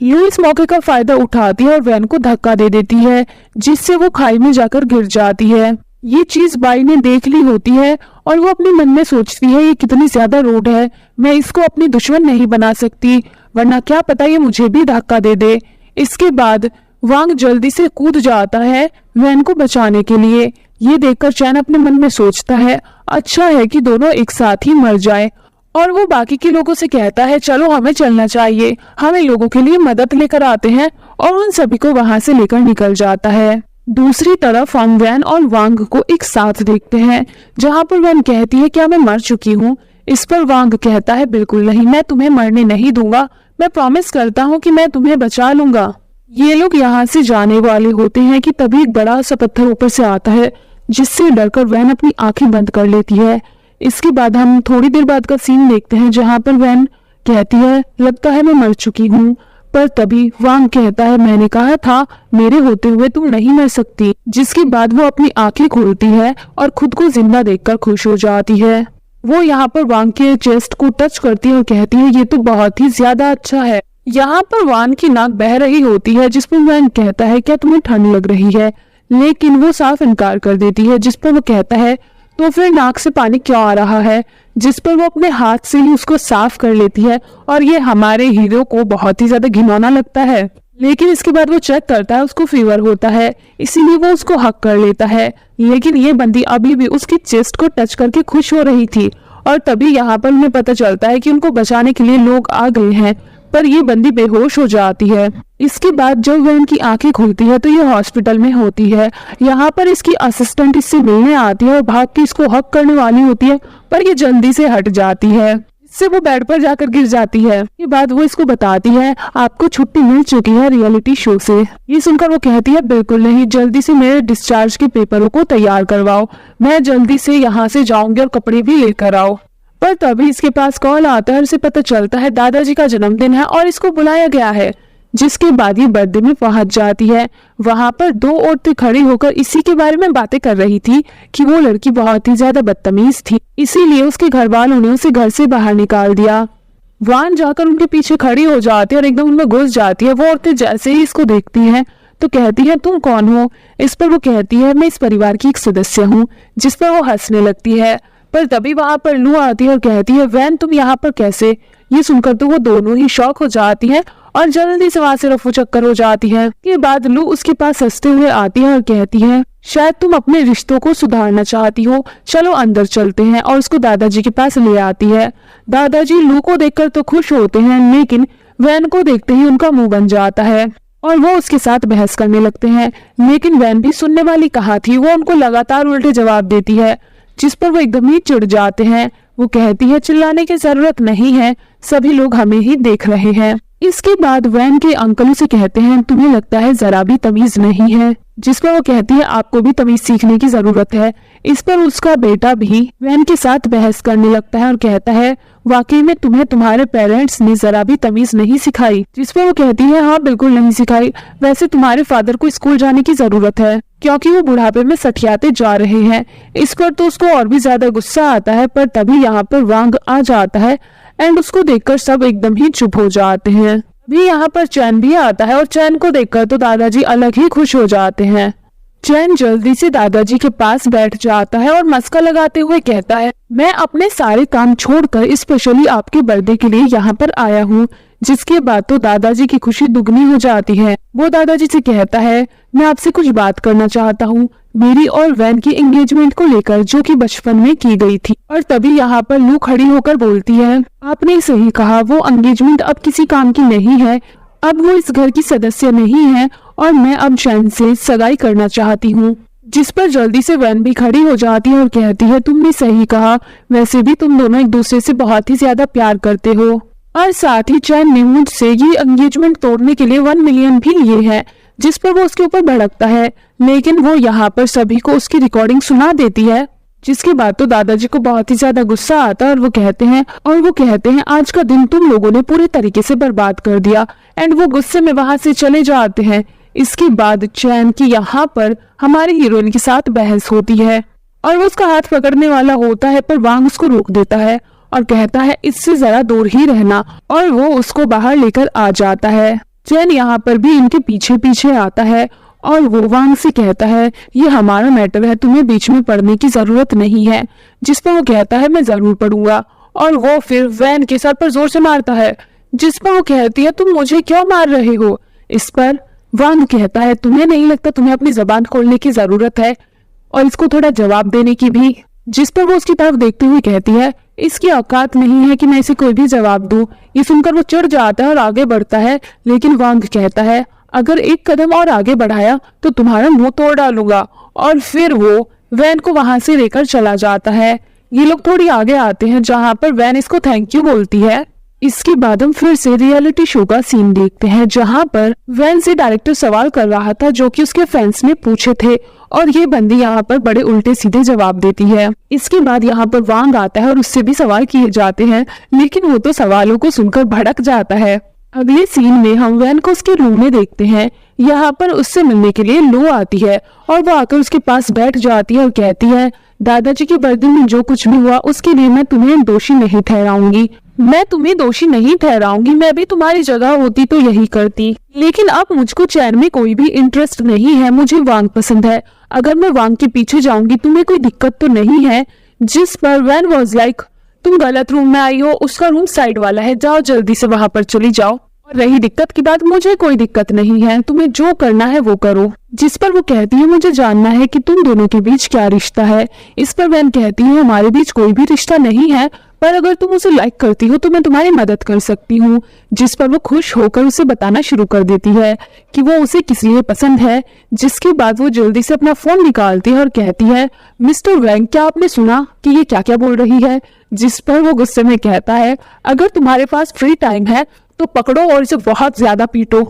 लू इस मौके का फायदा उठाती है और वैन को धक्का दे देती है, जिससे वो खाई में जाकर गिर जाती है। ये चीज बाई ने देख ली होती है और वो अपने मन में सोचती है ये कितनी ज्यादा रूड है, मैं इसको अपनी दुश्मन नहीं बना सकती, वरना क्या पता ये मुझे भी धक्का दे दे। इसके बाद वांग जल्दी से कूद जाता है वैन को बचाने के लिए। ये देखकर चैन अपने मन में सोचता है अच्छा है कि दोनों एक साथ ही मर जाए, और वो बाकी के लोगों से कहता है चलो हमें चलना चाहिए, हम इन लोगों के लिए मदद लेकर आते हैं, और उन सभी को वहां से लेकर निकल जाता है। दूसरी तरफ हम वैन और वांग को एक साथ देखते हैं, जहां पर वैन कहती है क्या मैं मर चुकी हूँ। इस पर वांग कहता है बिल्कुल नहीं, मैं तुम्हें मरने नहीं दूंगा, मैं प्रॉमिस करता हूँ कि मैं तुम्हें बचा लूंगा। ये लोग यहाँ से जाने वाले होते हैं कि तभी एक बड़ा सा पत्थर ऊपर से आता है, जिससे डरकर वैन अपनी आंखें बंद कर लेती है। इसके बाद हम थोड़ी देर बाद का सीन देखते हैं, जहाँ पर वैन कहती है लगता है मैं मर चुकी हूँ। पर तभी वांग कहता है मैंने कहा था मेरे होते हुए तुम नहीं मर सकती। जिसके बाद वो अपनी आंखें खोलती है और खुद को जिंदा देखकर खुश हो जाती है। वो यहाँ पर वांग के चेस्ट को टच करती है और कहती है ये तो बहुत ही ज्यादा अच्छा है। यहाँ पर वांग की नाक बह रही होती है, जिस पर वैन कहता है क्या तुम्हें ठंड लग रही है, लेकिन वो साफ इनकार कर देती है। जिस पर वो कहता है तो फिर नाक से पानी क्यों आ रहा है, जिस पर वो अपने हाथ से ही उसको साफ कर लेती है। और ये हमारे हीरो को बहुत ही ज्यादा घिनौना लगता है, लेकिन इसके बाद वो चेक करता है उसको फीवर होता है, इसीलिए वो उसको हक कर लेता है। लेकिन ये बंदी अभी भी उसकी चेस्ट को टच करके खुश हो रही थी, और तभी यहाँ पर उन्हें पता चलता है कि उनको बचाने के लिए लोग आ गए हैं, पर ये बंदी बेहोश हो जाती है। इसके बाद जब वह इनकी आंखें खुलती है तो ये हॉस्पिटल में होती है। यहाँ पर इसकी असिस्टेंट इससे मिलने आती है और भाग के इसको हक करने वाली होती है, पर ये जल्दी से हट जाती है, इससे वो बेड पर जाकर गिर जाती है। इसके बाद वो इसको बताती है आपको छुट्टी मिल चुकी है रियलिटी शो से। ये सुनकर वो कहती है बिल्कुल नहीं, जल्दी से मेरे डिस्चार्ज के पेपरों को तैयार करवाओ, मैं जल्दी से यहाँ से जाऊंगी और कपड़े भी लेकर आओ। पर तभी इसके पास कॉल आता है और इसे पता चलता है दादाजी का जन्मदिन है और इसको बुलाया गया है। जिसके बाद ये बर्थडे में पहुंच जाती है। वहां पर दो औरतें खड़ी होकर इसी के बारे में बातें कर रही थी कि वो लड़की बहुत ही ज्यादा बदतमीज थी, इसीलिए उसके घर वालों ने उसे घर से बाहर निकाल दिया। वान जाकर उनके पीछे खड़ी हो जाती है और एकदम उनमें घुस जाती है। वो औरतें जैसे ही इसको देखती हैं तो कहती है तुम कौन हो। इस पर वो कहती है मैं इस परिवार की एक सदस्य हूँ। जिस पर वो हंसने लगती है। पर तभी वहां पर लू आती है और कहती है वैन तुम यहाँ पर कैसे। ये सुनकर तो वो दोनों ही शॉक हो जाती है और जल्दी से वहां से रफू चक्कर हो जाती है। के बाद लू उसके पास हंसते हुए आती है और कहती है शायद तुम अपने रिश्तों को सुधारना चाहती हो, चलो अंदर चलते हैं, और उसको दादाजी के पास ले आती है। दादाजी लू को देखकर तो खुश होते हैं, लेकिन वैन को देखते ही उनका मुंह बन जाता है और वो उसके साथ बहस करने लगते हैं। लेकिन वैन भी सुनने वाली कहाँ थी, वो उनको लगातार उल्टे जवाब देती है, जिस पर वो एकदम ही चिढ़ जाते हैं। वो कहती है चिल्लाने की जरूरत नहीं है, सभी लोग हमें ही देख रहे हैं। इसके बाद वैन के अंकल उसे कहते हैं तुम्हें लगता है जरा भी तमीज नहीं है, जिस पर वो कहती है आपको भी तमीज सीखने की जरूरत है। इस पर उसका बेटा भी वैन के साथ बहस करने लगता है और कहता है वाकई में तुम्हें तुम्हारे पेरेंट्स ने जरा भी तमीज नहीं सिखाई। जिस पर वो कहती है हाँ बिल्कुल नहीं सिखाई, वैसे तुम्हारे फादर को स्कूल जाने की जरूरत है क्योंकि वो बुढ़ापे में सठियाते जा रहे हैं। इस पर तो उसको और भी ज्यादा गुस्सा आता है, पर तभी यहाँ पर वांग आ जाता है एंड उसको देखकर सब एकदम ही चुप हो जाते हैं। भी यहाँ पर चैन भी आता है और चैन को देखकर तो दादाजी अलग ही खुश हो जाते हैं। चैन जल्दी से दादाजी के पास बैठ जाता है और मस्का लगाते हुए कहता है मैं अपने सारे काम छोड़कर स्पेशली आपके बर्थडे के लिए यहाँ पर आया हूँ। जिसके बाद तो दादाजी की खुशी दुगनी हो जाती है। वो दादाजी से कहता है मैं आपसे कुछ बात करना चाहता हूँ, मेरी और वैन की एंगेजमेंट को लेकर जो कि बचपन में की गई थी। और तभी यहाँ पर लू खड़ी होकर बोलती है आपने सही कहा, वो एंगेजमेंट अब किसी काम की नहीं है, अब वो इस घर की सदस्य नहीं है और मैं अब चैन से सगाई करना चाहती हूँ। जिस पर जल्दी से वैन भी खड़ी हो जाती है और कहती है तुमने सही कहा, वैसे भी तुम दोनों एक दूसरे से बहुत ही ज्यादा प्यार करते हो। और साथ ही चैन ने मुझसे ये एंगेजमेंट तोड़ने के लिए 1 मिलियन भी लिए हैं। जिस पर वो उसके ऊपर भड़कता है, लेकिन वो यहाँ पर सभी को उसकी रिकॉर्डिंग सुना देती है। जिसके बाद तो दादाजी को बहुत ही ज्यादा गुस्सा आता है और वो कहते हैं आज का दिन तुम लोगों ने पूरे तरीके से बर्बाद कर दिया। एंड वो गुस्से में वहां से चले जाते हैं। इसके बाद चैन की यहाँ पर हमारी हीरोइन के साथ बहस होती है और वो उसका हाथ पकड़ने वाला होता है, पर वांग उसको रोक देता है और कहता है इससे जरा दूर ही रहना, और वो उसको बाहर लेकर आ जाता है। चैन यहाँ पर भी इनके पीछे पीछे आता है और वो वांग से कहता है ये हमारा मैटर है, तुम्हें बीच में पढ़ने की जरूरत नहीं है। जिस पर वो कहता है मैं जरूर पढ़ूंगा, और वो फिर वैन के सर पर जोर से मारता है। जिस पर वो कहती है तुम मुझे क्यों मार रहे हो। इस पर वांग कहता है तुम्हें नहीं लगता तुम्हें अपनी जबान खोलने की जरूरत है और इसको थोड़ा जवाब देने की भी। जिस पर वो उसकी तरफ देखते हुए कहती है इसकी औकात नहीं है कि मैं इसे कोई भी जवाब दूं। ये सुनकर वो चिढ़ जाता है और आगे बढ़ता है, लेकिन वांग कहता है अगर एक कदम और आगे बढ़ाया तो तुम्हारा मुंह तोड़ डालूंगा। और फिर वो वैन को वहां से लेकर चला जाता है। ये लोग थोड़ी आगे आते हैं जहां पर वैन इसको थैंक यू बोलती है। इसके बाद हम फिर से रियलिटी शो का सीन देखते हैं जहां पर वैन से डायरेक्टर सवाल कर रहा था जो कि उसके फैंस ने पूछे थे, और ये बंदी यहाँ पर बड़े उल्टे सीधे जवाब देती है। इसके बाद यहाँ पर वांग आता है और उससे भी सवाल किए जाते हैं, लेकिन वो तो सवालों को सुनकर भड़क जाता है। अगले सीन में हम वैन को उसके रूम में देखते हैं। यहाँ पर उससे मिलने के लिए लो आती है और वो आकर उसके पास बैठ जाती है और कहती है दादाजी के बर्थडे में जो कुछ भी हुआ उसके लिए मैं तुम्हें दोषी नहीं ठहराऊंगी। मैं तुम्हें दोषी नहीं ठहराऊंगी, मैं भी तुम्हारी जगह होती तो यही करती, लेकिन अब मुझको चैन में कोई भी इंटरेस्ट नहीं है, मुझे वांग पसंद है। अगर मैं वांग के पीछे जाऊंगी तुम्हें कोई दिक्कत तो नहीं है। जिस पर वैन वाज लाइक तुम गलत रूम में आई हो, उसका रूम साइड वाला है, जाओ जल्दी से वहां पर चली जाओ। और रही दिक्कत की बात, मुझे कोई दिक्कत नहीं है, तुम्हें जो करना है वो करो। जिस पर वो कहती है मुझे जानना है कि तुम दोनों के बीच क्या रिश्ता है। इस पर वैन कहती है हमारे बीच कोई भी रिश्ता नहीं है, पर अगर तुम उसे लाइक करती हो तो मैं तुम्हारी मदद कर सकती हूँ। जिस पर वो खुश होकर उसे बताना शुरू कर देती है कि वो उसे किस लिए पसंद है। जिसके बाद वो जल्दी से अपना फोन निकालती है और कहती है मिस्टर वैंग क्या आपने सुना कि ये क्या क्या बोल रही है। जिस पर वो गुस्से में कहता है अगर तुम्हारे पास फ्री टाइम है तो पकड़ो और इसे बहुत ज्यादा पीटो,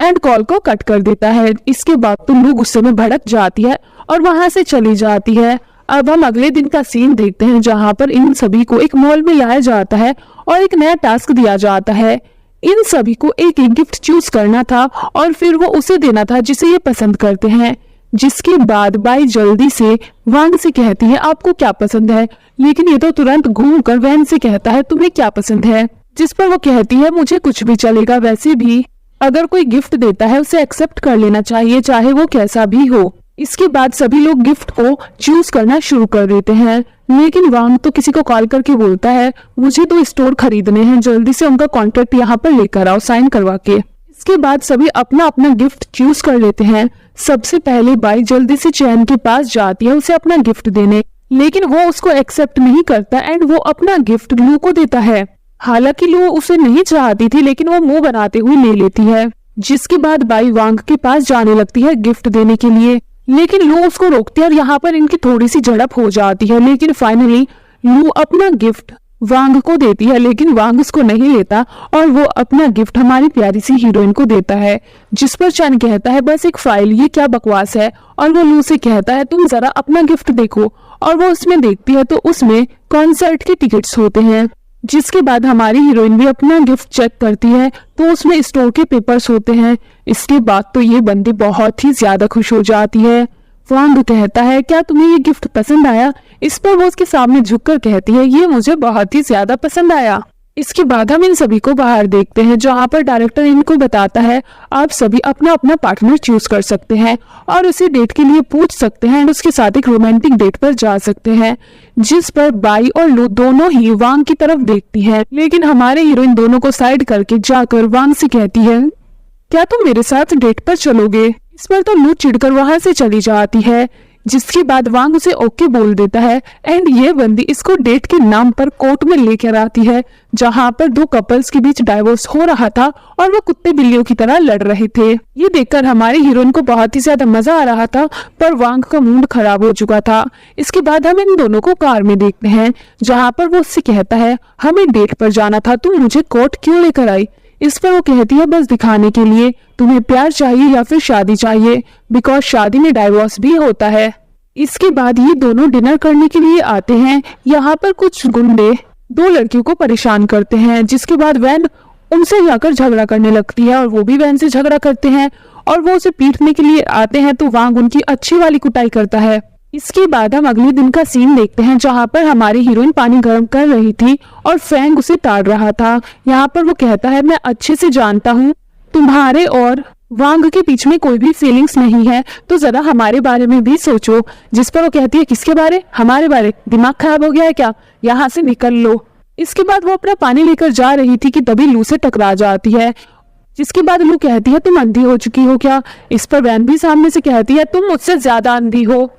एंड कॉल को कट कर देता है। इसके बाद तो लू गुस्से में भड़क जाती है और वहां से चली जाती है। अब हम अगले दिन का सीन देखते हैं जहां पर इन सभी को एक मॉल में लाया जाता है और एक नया टास्क दिया जाता है। इन सभी को एक गिफ्ट चूज करना था और फिर वो उसे देना था जिसे ये पसंद करते हैं। जिसके बाद बाई जल्दी से वांग से कहती है आपको क्या पसंद है, लेकिन ये तो तुरंत घूमकर वैन से कहता है तुम्हें क्या पसंद है। जिस पर वो कहती है मुझे कुछ भी चलेगा, वैसे भी अगर कोई गिफ्ट देता है उसे एक्सेप्ट कर लेना चाहिए चाहे वो कैसा भी हो। इसके बाद सभी लोग गिफ्ट को चूज करना शुरू कर देते हैं, लेकिन वांग तो किसी को कॉल करके बोलता है मुझे तो स्टोर खरीदने हैं, जल्दी से उनका कॉन्ट्रैक्ट यहाँ पर लेकर आओ साइन करवा के। इसके बाद सभी अपना अपना गिफ्ट चूज कर लेते हैं। सबसे पहले बाई जल्दी से चैन के पास जाती है उसे अपना गिफ्ट देने, लेकिन वो उसको एक्सेप्ट नहीं करता एंड वो अपना गिफ्ट लू को देता है। हालांकि लू उसे नहीं चाहती थी, लेकिन वो मुंह बनाते हुए ले लेती है। जिसके बाद बाई वांग के पास जाने लगती है गिफ्ट देने के लिए, लेकिन लू उसको रोकती है और यहाँ पर इनकी थोड़ी सी झड़प हो जाती है। लेकिन फाइनली लू अपना गिफ्ट वांग को देती है, लेकिन वांग उसको नहीं लेता और वो अपना गिफ्ट हमारी प्यारी सी हीरोइन को देता है। जिस पर चैन कहता है बस एक फाइल, ये क्या बकवास है। और वो लू से कहता है तुम जरा अपना गिफ्ट देखो, और वो उसमें देखती है तो उसमें कॉन्सर्ट के टिकट्स होते हैं। जिसके बाद हमारी हीरोइन भी अपना गिफ्ट चेक करती है तो उसमें स्टोर के पेपर्स होते हैं। इसके बाद तो ये बंदी बहुत ही ज्यादा खुश हो जाती है। वांग कहता है क्या तुम्हें ये गिफ्ट पसंद आया। इस पर वो उसके सामने झुककर कहती है ये मुझे बहुत ही ज्यादा पसंद आया। इसके बाद हम इन सभी को बाहर देखते हैं जहाँ पर डायरेक्टर इनको बताता है आप सभी अपना अपना पार्टनर चूज कर सकते हैं और उसे डेट के लिए पूछ सकते हैं और उसके साथ एक रोमांटिक डेट पर जा सकते हैं। जिस पर बाई और लू दोनों ही वांग की तरफ देखती है, लेकिन हमारे हीरोइन दोनों को साइड करके जाकर वांग से कहती है क्या तुम मेरे साथ डेट पर चलोगे। इस पर तो लू चिढ़कर वहां से चली जाती है। जिसके बाद वांग उसे ओके बोल देता है एंड ये बंदी इसको डेट के नाम पर कोर्ट में लेकर आती है जहां पर दो कपल्स के बीच डाइवोर्स हो रहा था और वो कुत्ते बिल्लियों की तरह लड़ रहे थे। ये देखकर हमारी हीरोइन को बहुत ही ज्यादा मजा आ रहा था, पर वांग का मूड खराब हो चुका था। इसके बाद हम इन दोनों को कार में देखते हैं जहाँ पर वो उससे कहता है हमें डेट पर जाना था, तुम मुझे कोर्ट क्यों लेकर आई। इस पर वो कहती है बस दिखाने के लिए, तुम्हें प्यार चाहिए या फिर शादी चाहिए, बिकॉज शादी में डाइवोर्स भी होता है। इसके बाद ये दोनों डिनर करने के लिए आते हैं। यहाँ पर कुछ गुंडे दो लड़कियों को परेशान करते हैं, जिसके बाद वैन उनसे जाकर झगड़ा करने लगती है और वो भी वैन से झगड़ा करते हैं और वो उसे पीटने के लिए आते हैं तो वांग उनकी अच्छी वाली कुटाई करता है। इसके बाद हम अगले दिन का सीन देखते हैं जहाँ पर हमारी हीरोइन पानी गर्म कर रही थी और फैंग उसे ताड़ रहा था। यहाँ पर वो कहता है मैं अच्छे से जानता हूँ तुम्हारे और वांग के बीच में कोई भी फीलिंग्स नहीं है, तो जरा हमारे बारे में भी सोचो। जिस पर वो कहती है किसके बारे, हमारे बारे, दिमाग खराब हो गया है क्या, यहाँ से निकल लो। इसके बाद वो अपना पानी लेकर जा रही थी कि तभी लू से टकरा जाती है। जिसके बाद लू कहती है तुम अंधी हो चुकी हो क्या। इस पर वैन भी सामने से कहती है तुम मुझसे ज्यादा अंधी हो।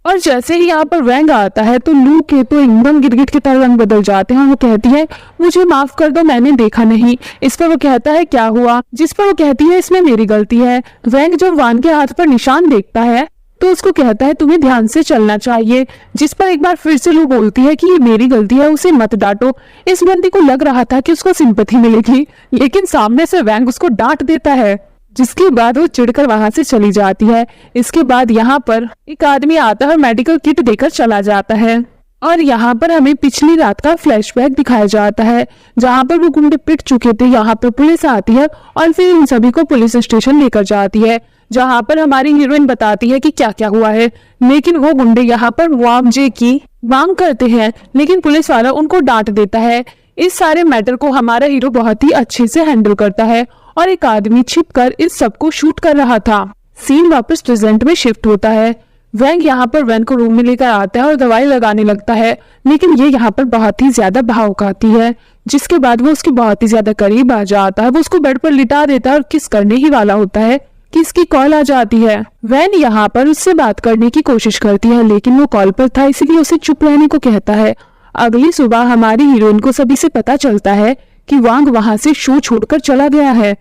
और जैसे ही यहाँ पर वैंग आता है तो लू के तो एकदम गिरगिट की तरह रंग बदल जाते हैं और वो कहती है मुझे माफ कर दो, मैंने देखा नहीं। इस पर वो कहता है क्या हुआ। जिस पर वो कहती है इसमें मेरी गलती है। वैंग जब वान के हाथ पर निशान देखता है तो उसको कहता है तुम्हें ध्यान से चलना चाहिए। जिस पर एक बार फिर से लू बोलती है कि ये मेरी गलती है, उसे मत डांटो। इस बंदी को लग रहा था कि उसको सिंपैथी मिलेगी, लेकिन सामने से वैंग उसको डांट देता है, जिसके बाद वो चिढ़कर वहां से चली जाती है। इसके बाद यहाँ पर एक आदमी आता है और मेडिकल किट देकर चला जाता है और यहाँ पर हमें पिछली रात का फ्लैशबैक दिखाया जाता है जहाँ पर वो गुंडे पिट चुके थे। यहाँ पर पुलिस आती है और फिर इन सभी को पुलिस स्टेशन लेकर जाती है जहाँ पर हमारी हीरोइन बताती है कि क्या क्या हुआ है। लेकिन वो गुंडे यहाँ पर मुआवजे की मांग करते हैं, लेकिन पुलिस वाला उनको डांट देता है। इस सारे मैटर को हमारा हीरो बहुत ही अच्छे से हैंडल करता है और एक आदमी छिपकर इस सब को शूट कर रहा था। सीन वापस प्रेजेंट में शिफ्ट होता है। वैंग यहाँ पर वैन को रूम में लेकर आता है और दवाई लगाने लगता है, लेकिन ये यहाँ पर बहुत ही ज्यादा भाव खाती है। जिसके बाद वो उसके बहुत ही ज्यादा करीब आ जाता है। वो उसको बेड पर लिटा देता है और किस करने ही वाला होता है कि इसकी कॉल आ जाती है। वैन यहाँ पर उससे बात करने की कोशिश करती है, लेकिन वो कॉल पर था इसलिए उसे चुप रहने को कहता है। अगली सुबह हमारी हीरोइन को सभी से पता चलता है कि वांग वहां से शो छोड़कर चला गया है।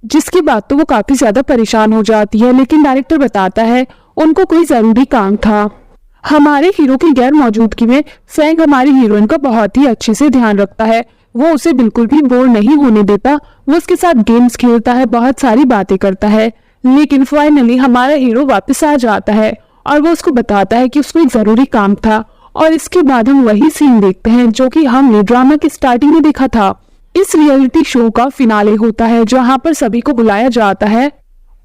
जिसके बाद तो वो काफी ज्यादा परेशान हो जाती है, लेकिन डायरेक्टर बताता है उनको कोई जरूरी काम था। हमारे हीरो की गैर मौजूदगी में फैंग हमारी हीरोइन का बहुत ही अच्छे से ध्यान रखता है। वो उसे बिल्कुल भी बोर नहीं होने देता। वो उसके साथ गेम्स खेलता है, बहुत सारी बातें करता है। लेकिन फाइनली हमारा हीरो वापस आ जाता है और वो उसको बताता है कि उसको एक जरूरी काम था। और इसके बाद हम वही सीन देखते हैं जो कि हमने ड्रामा की स्टार्टिंग में देखा था। इस रियलिटी शो का फिनाले होता है जहाँ पर सभी को बुलाया जाता है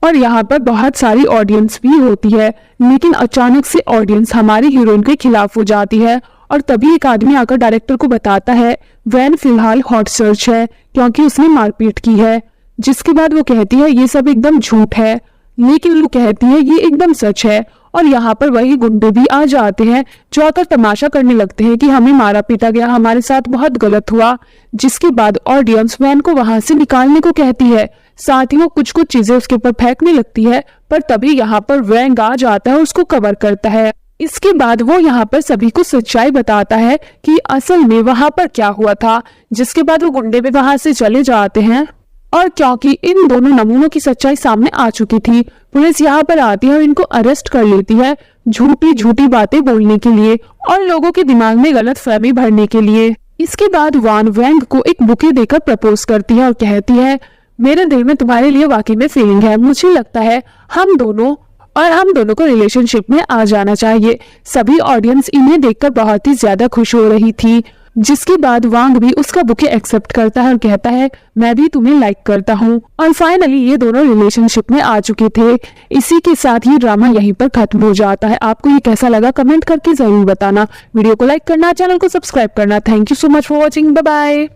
और यहाँ पर बहुत सारी ऑडियंस भी होती है, लेकिन अचानक से ऑडियंस हमारी हीरोइन के खिलाफ हो जाती है और तभी एक आदमी आकर डायरेक्टर को बताता है वैन फिलहाल हॉट सर्च है क्योंकि उसने मारपीट की है। जिसके बाद वो कहती है ये सब एकदम झूठ है, लेकिन वो कहती है ये एकदम सच है और यहाँ पर वही गुंडे भी आ जाते हैं जो आकर तमाशा करने लगते हैं कि हमें मारा पीटा गया, हमारे साथ बहुत गलत हुआ। जिसके बाद ऑडियंस वैन को वहां से निकालने को कहती है, साथ ही वो कुछ कुछ चीजें उसके ऊपर फेंकने लगती है, पर तभी यहाँ पर वैंग आ जाता है और उसको कवर करता है। इसके बाद वो यहाँ पर सभी को सच्चाई बताता है कि असल में वहां पर क्या हुआ था। जिसके बाद वो गुंडे भी वहां से चले जाते हैं और क्योंकि इन दोनों नमूनों की सच्चाई सामने आ चुकी थी, पुलिस यहाँ पर आती है और इनको अरेस्ट कर लेती है झूठी झूठी बातें बोलने के लिए और लोगों के दिमाग में गलत फहमी भरने के लिए। इसके बाद वान वैंग को एक बुके देकर प्रपोज करती है और कहती है, मेरे दिल में तुम्हारे लिए वाकई में फीलिंग है, मुझे लगता है हम दोनों को रिलेशनशिप में आ जाना चाहिए। सभी ऑडियंस इन्हें देखकर बहुत ही ज्यादा खुश हो रही थी। जिसके बाद वांग भी उसका बुके एक्सेप्ट करता है और कहता है, मैं भी तुम्हें लाइक करता हूँ। और फाइनली ये दोनों रिलेशनशिप में आ चुके थे। इसी के साथ ये ड्रामा यहीं पर खत्म हो जाता है। आपको ये कैसा लगा कमेंट करके जरूर बताना। वीडियो को लाइक करना, चैनल को सब्सक्राइब करना। Thank you so much for watching. Bye bye.